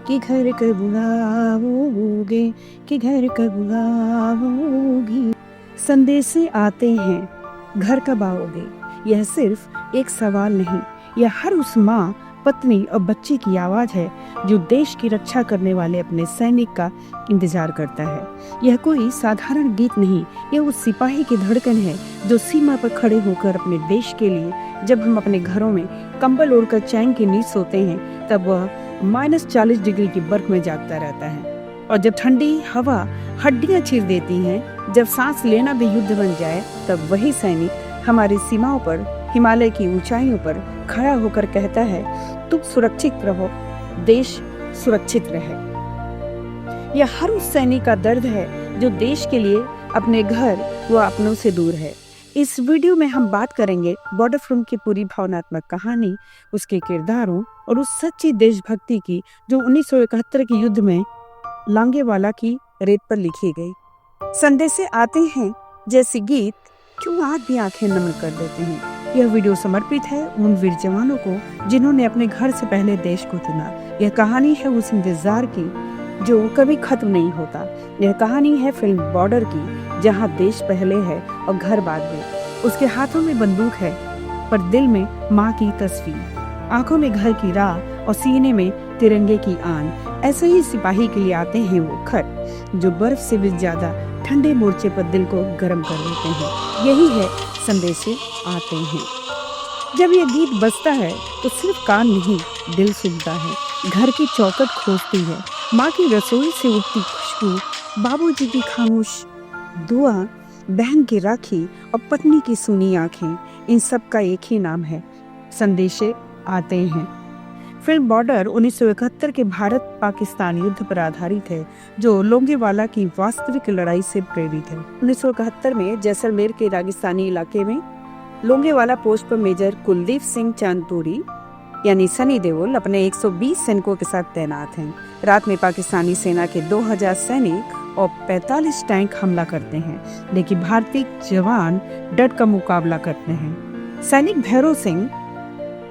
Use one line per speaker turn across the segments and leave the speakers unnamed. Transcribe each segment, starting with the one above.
कि घर कब आओगे, कि घर कब आओगी। संदेशे आते हैं, घर कब आओगे। यह सिर्फ एक सवाल नहीं, यह हर उस माँ, पत्नी और बच्चे की आवाज है जो देश की रक्षा करने वाले अपने सैनिक का इंतजार करता है। यह कोई साधारण गीत नहीं, यह उस सिपाही की धड़कन है जो सीमा पर खड़े होकर अपने देश के लिए, जब हम अपने घरों में कंबल ओढ़कर चैन की नींद सोते हैं, तब वह -40 डिग्री की बर्फ में जागता रहता है। और जब ठंडी हवा हड्डियां चीर देती हैं, जब सांस लेना भी युद्ध बन जाए, तब वही सैनिक हमारी सीमाओं पर, हिमालय की ऊंचाइयों पर खड़ा होकर कहता है, तुम सुरक्षित रहो, देश सुरक्षित रहे। यह हर उस सैनिक का दर्द है जो देश के लिए अपने घर व अपनों से दूर है। इस वीडियो में हम बात करेंगे बॉर्डर फिल्म की पूरी भावनात्मक कहानी, उसके किरदारों और उस सच्ची देशभक्ति की जो 1971 के युद्ध में लोंगेवाला की रेत पर लिखी गई। संदेशे आते हैं जैसे गीत क्यों आज भी आंखें नम कर देते हैं। यह वीडियो समर्पित है उन वीर जवानों को जिन्होंने अपने घर से पहले देश को चुना। यह कहानी है उस इंतजार की जो कभी खत्म नहीं होता। यह कहानी है फिल्म बॉर्डर की, जहां देश पहले है और घर बाद में। उसके हाथों में बंदूक है पर दिल में माँ की तस्वीर, आंखों में घर की राह और सीने में तिरंगे की आन। ऐसे ही सिपाही के लिए आते हैं वो खत जो बर्फ से भी ज्यादा ठंडे मोर्चे पर दिल को गर्म कर देते हैं। यही है संदेशे आते हैं। जब यह गीत बजता है तो सिर्फ कान नहीं, दिल सुनता है। घर की चौखट खोजती है, माँ की रसोई से उठती खुशबू, बाबूजी की खामोश दुआ, बहन की राखी और पत्नी की सुनी आंखें, इन सब का एक ही नाम है, संदेशे आते हैं। फिल्म बॉर्डर 1971 के भारत पाकिस्तान युद्ध पर आधारित है जो लोंगेवाला की वास्तविक लड़ाई से प्रेरित है। 1971 में जैसलमेर के रेगिस्तानी इलाके में लोंगेवाला पोस्ट पर मेजर कुलदीप सिंह चांदपुरी यानी सनी देओल अपने 120 सैनिकों के साथ तैनात हैं। रात में पाकिस्तानी सेना के 2000 सैनिक और 45 टैंक हमला करते हैं, लेकिन भारतीय जवान डट का मुकाबला करते हैं। सैनिक भैरव सिंह,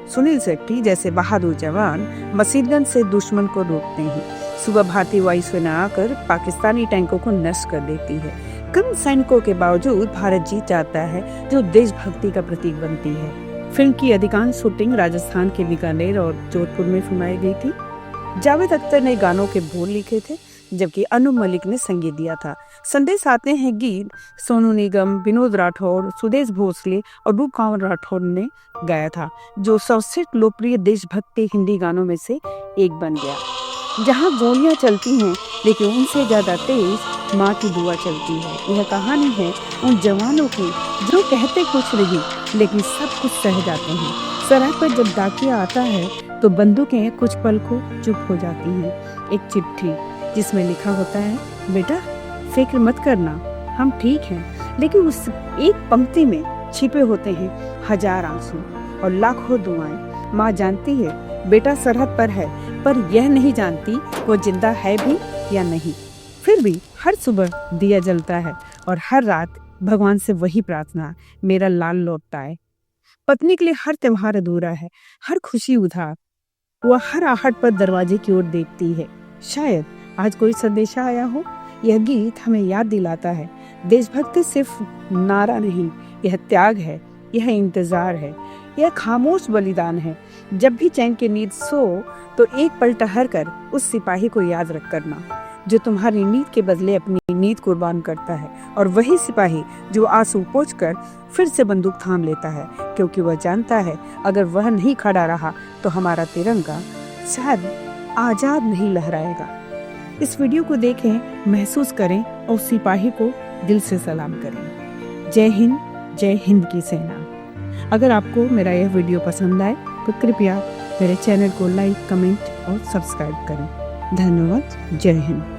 सुनील शेट्टी जैसे बहादुर जवान मसीदगंज से दुश्मन को रोकते हैं। सुबह भारतीय वायुसेना आकर पाकिस्तानी टैंकों को नष्ट कर देती है। कम सैनिकों के बावजूद भारत जीत जाता है, जो देशभक्ति का प्रतीक बनती है। फिल्म की अधिकांश शूटिंग राजस्थान के बीकानेर और जोधपुर में फिल्माई गई थी। जावेद अख्तर ने गानों के बोल लिखे थे, जबकि अनु मलिक ने संगीत दिया था। संदेश आते हैं गीत सोनू निगम, विनोद राठौर, सुदेश भोसले और रूप कंवर राठौर ने गाया था, जो सर्वश्रेष्ठ लोकप्रिय देशभक्ति हिंदी गानों में से एक बन गया। जहां गोलियां चलती हैं, लेकिन उनसे ज्यादा तेज माँ की दुआ चलती है। यह कहानी है उन जवानों की जो कहते कुछ नहीं, लेकिन सब कुछ सह जाते हैं। सरहद पर जब डाकिया आता है तो बंदूकें कुछ पल को चुप हो जाती हैं। एक चिट्ठी जिसमें लिखा होता है, बेटा फिक्र मत करना, हम ठीक हैं। लेकिन उस एक पंक्ति में छिपे होते हैं हजार आंसू और लाखों दुआएं। माँ जानती है बेटा सरहद पर है, पर यह नहीं जानती वो जिंदा है भी या नहीं। फिर भी हर सुबह दिया जलता है और हर रात भगवान से वही प्रार्थना, मेरा लाल लौटता है। पत्नी के लिए हर त्योहार अधूरा है, हर खुशी उधार। वह हर आहट पर दरवाजे की ओर देखती है। शायद आज कोई संदेशा आया हो। यह गीत हमें याद दिलाता है, देशभक्ति सिर्फ नारा नहीं, यह त्याग है, यह इंतजार है, यह खामोश बलिदान है। जब भी चैन की नींद सो तो एक पल ठहर कर उस सिपाही को याद रख करना जो तुम्हारी नींद के बदले अपनी नींद कुर्बान करता है, और वही सिपाही जो आंसू पोंछकर फिर से बंदूक थाम लेता है, क्योंकि वह जानता है अगर वह नहीं खड़ा रहा तो हमारा तिरंगा शायद आजाद नहीं लहराएगा। इस वीडियो को देखें, महसूस करें और सिपाही को दिल से सलाम करें। जय हिंद की सेना। अगर आपको मेरा यह वीडियो पसंद आए तो कृपया मेरे चैनल को लाइक, कमेंट और सब्सक्राइब करें। धन्यवाद। जय हिंद।